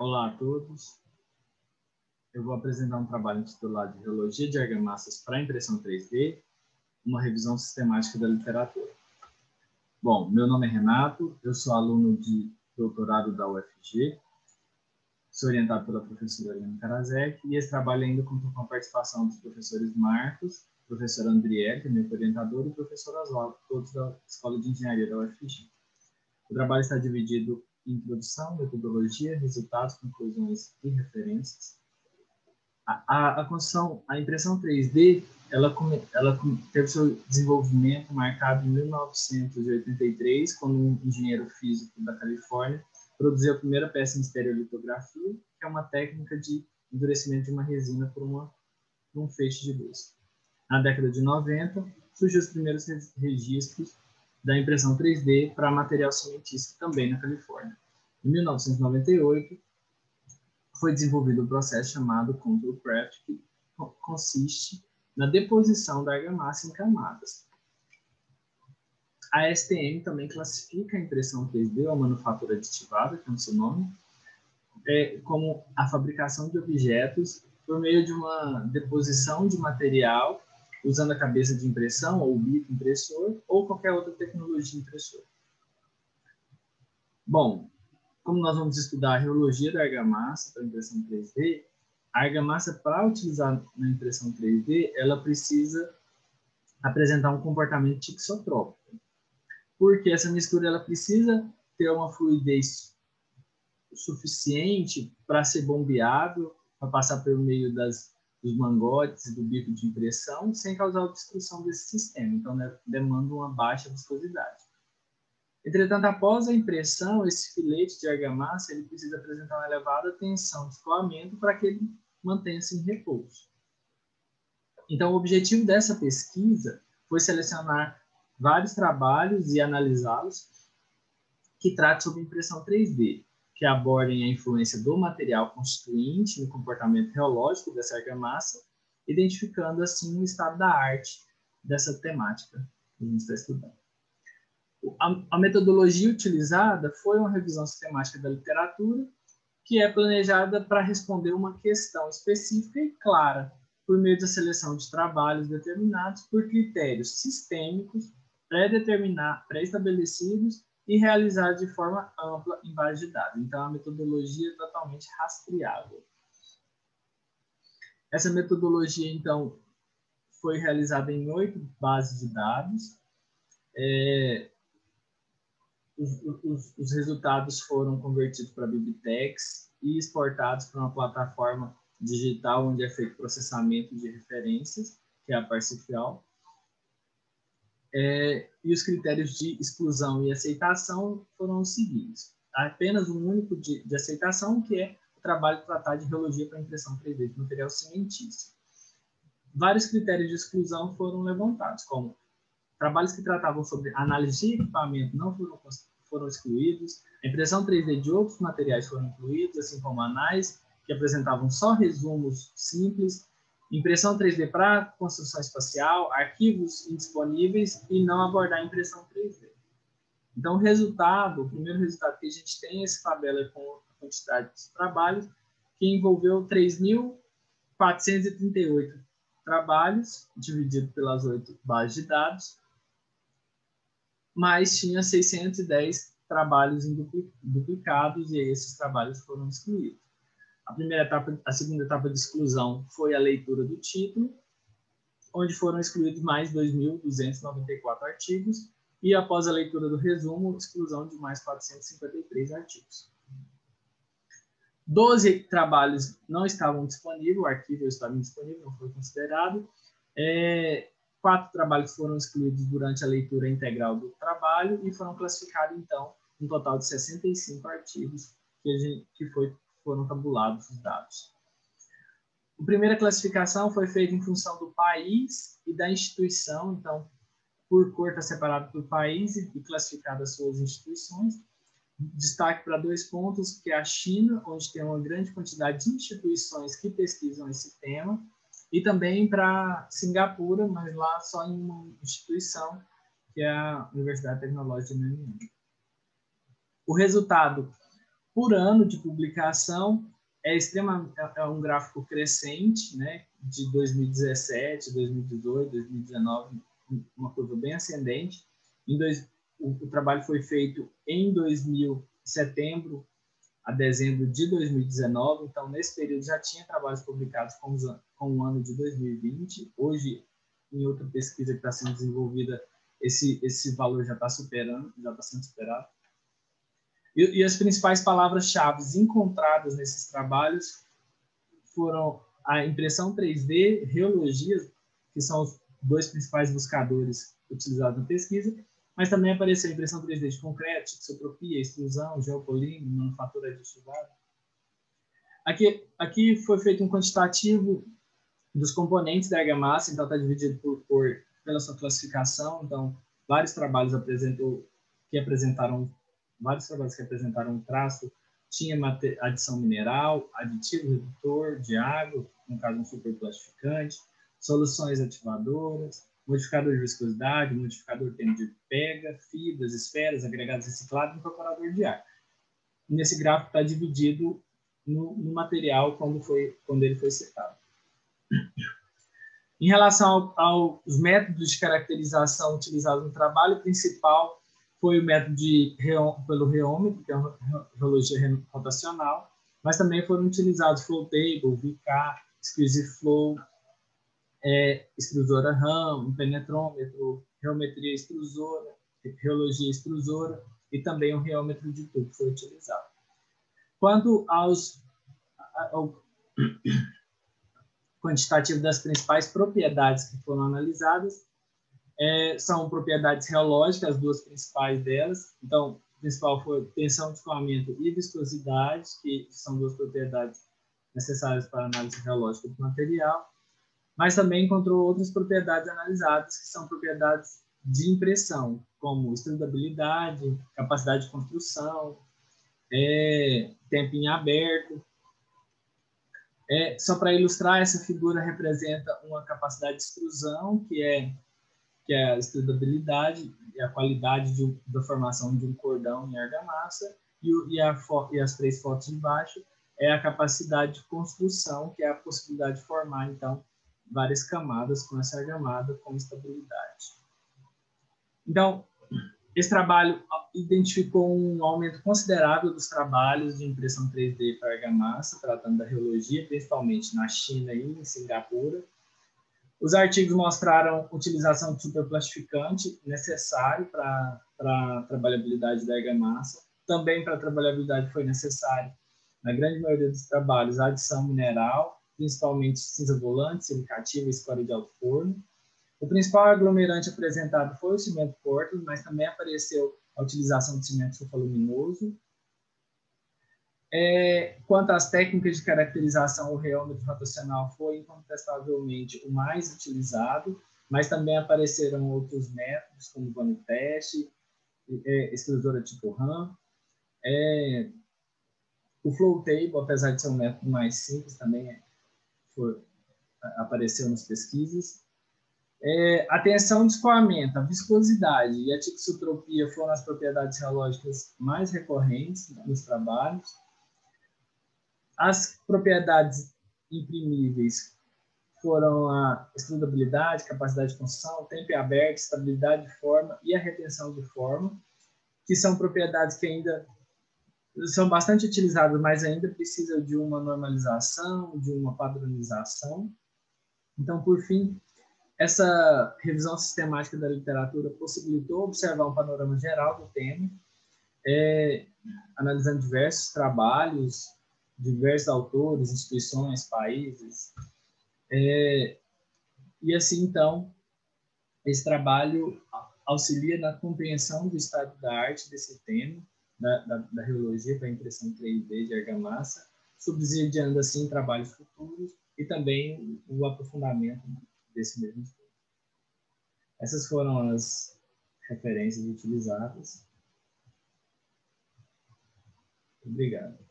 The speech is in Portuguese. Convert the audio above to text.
Olá a todos. Eu vou apresentar um trabalho intitulado Reologia de Argamassas para Impressão 3D, uma revisão sistemática da literatura. Bom, meu nome é Renato, eu sou aluno de doutorado da UFG, sou orientado pela professora Helena Karasek, e esse trabalho ainda conta com a participação dos professores Marcos, professor Andriele, que é meu orientador, e o professor Oswaldo, todos da Escola de Engenharia da UFG. O trabalho está dividido em introdução, metodologia, resultados, conclusões e referências. A impressão 3D, ela teve seu desenvolvimento marcado em 1983, quando um engenheiro físico da Califórnia produziu a primeira peça em estereolitografia, que é uma técnica de endurecimento de uma resina por um feixe de luz. Na década de 90, surgiu os primeiros registros da impressão 3D para material cimentício também na Califórnia. Em 1998, foi desenvolvido um processo chamado Contour Craft, que consiste na deposição da argamassa em camadas. A STM também classifica a impressão 3D, ou a manufatura aditivada, que é o seu nome, como a fabricação de objetos por meio de uma deposição de material usando a cabeça de impressão, ou o bico impressor, ou qualquer outra tecnologia impressora. Bom, como nós vamos estudar a reologia da argamassa para impressão 3D, a argamassa, para utilizar na impressão 3D, ela precisa apresentar um comportamento tixotrópico, porque essa mistura ela precisa ter uma fluidez suficiente para ser bombeado, para passar pelo meio dos mangotes e do bico de impressão, sem causar obstrução desse sistema. Então, demanda uma baixa viscosidade. Entretanto, após a impressão, esse filete de argamassa ele precisa apresentar uma elevada tensão de escoamento para que ele mantenha-se em repouso. Então, o objetivo dessa pesquisa foi selecionar vários trabalhos e analisá-los que tratem sobre impressão 3D, que abordem a influência do material constituinte no comportamento reológico dessa argamassa, identificando, assim, o estado da arte dessa temática que a gente está estudando. A metodologia utilizada foi uma revisão sistemática da literatura, que é planejada para responder uma questão específica e clara, por meio da seleção de trabalhos determinados por critérios sistêmicos, pré-estabelecidos e realizados de forma ampla em base de dados. Então, a metodologia é totalmente rastreável. Essa metodologia, então, foi realizada em 8 bases de dados. Os resultados foram convertidos para Biblitex e exportados para uma plataforma digital onde é feito processamento de referências, que é a Parsifal. E os critérios de exclusão e aceitação foram os seguintes. Há apenas um único de aceitação, que é o trabalho tratado de reologia para impressão 3D de material cimentício. Vários critérios de exclusão foram levantados, como trabalhos que tratavam sobre análise de equipamento não foram excluídos, a impressão 3D de outros materiais foram incluídos, assim como anais que apresentavam só resumos simples, impressão 3D para construção espacial, arquivos indisponíveis e não abordar a impressão 3D. Então, o primeiro resultado que a gente tem é essa tabela com a quantidade de trabalhos, que envolveu 3.438 trabalhos, dividido pelas 8 bases de dados, mas tinha 610 trabalhos duplicados, e aí esses trabalhos foram excluídos. A segunda etapa de exclusão foi a leitura do título, onde foram excluídos mais 2.294 artigos, e após a leitura do resumo, exclusão de mais 453 artigos. 12 trabalhos não estavam disponíveis, o arquivo estava indisponível, não foi considerado. 4 trabalhos foram excluídos durante a leitura integral do trabalho e foram classificados, então, um total de 65 artigos foram tabulados os dados. A primeira classificação foi feita em função do país e da instituição, então, por cor está separado por país e classificado as suas instituições. Destaque para 2 pontos, que é a China, onde tem uma grande quantidade de instituições que pesquisam esse tema, e também para Singapura, mas lá só em uma instituição, que é a Universidade Tecnológica de Nanyang. O resultado Por ano de publicação, é um gráfico crescente, né? De 2017, 2018, 2019, uma curva bem ascendente. O trabalho foi feito em setembro a dezembro de 2019, então nesse período já tinha trabalhos publicados com o ano de 2020. Hoje, em outra pesquisa que está sendo desenvolvida, esse valor já está sendo superado. E as principais palavras-chave encontradas nesses trabalhos foram a impressão 3D, reologia, que são os dois principais buscadores utilizados na pesquisa, mas também apareceu a impressão 3D de concreto, tixotropia, extrusão, geopolímero, manufatura aditivada. Aqui foi feito um quantitativo dos componentes da argamassa, então está dividido pela sua classificação. Então, vários trabalhos que apresentaram traço, tinha adição mineral, aditivo redutor de água, no caso um superplastificante, soluções ativadoras, modificador de viscosidade, modificador tempo de pega, fibras, esferas, agregados reciclados e incorporador de ar. Nesse gráfico está dividido no material quando ele foi citado. Em relação aos métodos de caracterização utilizados no trabalho, o principal foi o método pelo reômetro, que é a reologia rotacional, mas também foram utilizados flow table, VK, squeeze flow, extrusora RAM, penetrômetro, reometria extrusora, reologia extrusora e também um reômetro de tubo foi utilizado. Quanto ao quantitativo das principais propriedades que foram analisadas, são propriedades reológicas, as duas principais delas. Então, o principal foi tensão de escoamento e viscosidade, que são duas propriedades necessárias para a análise reológica do material, mas também encontrou outras propriedades analisadas, que são propriedades de impressão, como estudabilidade, capacidade de construção, tempo em aberto. Só para ilustrar, essa figura representa uma capacidade de extrusão, que é a estudabilidade e a qualidade da formação de um cordão em argamassa, e as três fotos de baixo é a capacidade de construção, que é a possibilidade de formar, então, várias camadas com essa argamassa com estabilidade. Então, esse trabalho identificou um aumento considerável dos trabalhos de impressão 3D para argamassa, tratando da reologia, principalmente na China e em Singapura. Os artigos mostraram utilização de superplastificante necessário para a trabalhabilidade da argamassa. Também para a trabalhabilidade foi necessário, na grande maioria dos trabalhos, a adição mineral, principalmente cinza volante, silicativa e escória de alto forno. O principal aglomerante apresentado foi o cimento Portland, mas também apareceu a utilização de cimento sulfaluminoso. Quanto às técnicas de caracterização, o reômetro rotacional foi incontestavelmente o mais utilizado, mas também apareceram outros métodos, como Vanitest, extrusora tipo RAM. O flow table, apesar de ser um método mais simples, também apareceu nas pesquisas. A tensão de escoamento, a viscosidade e a tixotropia foram as propriedades reológicas mais recorrentes nos trabalhos. As propriedades imprimíveis foram a estudabilidade, capacidade de construção, tempo aberto, estabilidade de forma e a retenção de forma, que são propriedades que ainda são bastante utilizadas, mas ainda precisam de uma normalização, de uma padronização. Então, por fim, essa revisão sistemática da literatura possibilitou observar um panorama geral do tema, analisando diversos trabalhos, diversos autores, instituições, países. E assim, então, esse trabalho auxilia na compreensão do estado da arte desse tema, da reologia para a impressão 3D de argamassa, subsidiando, assim, trabalhos futuros e também o aprofundamento desse mesmo estudo. Essas foram as referências utilizadas. Obrigado.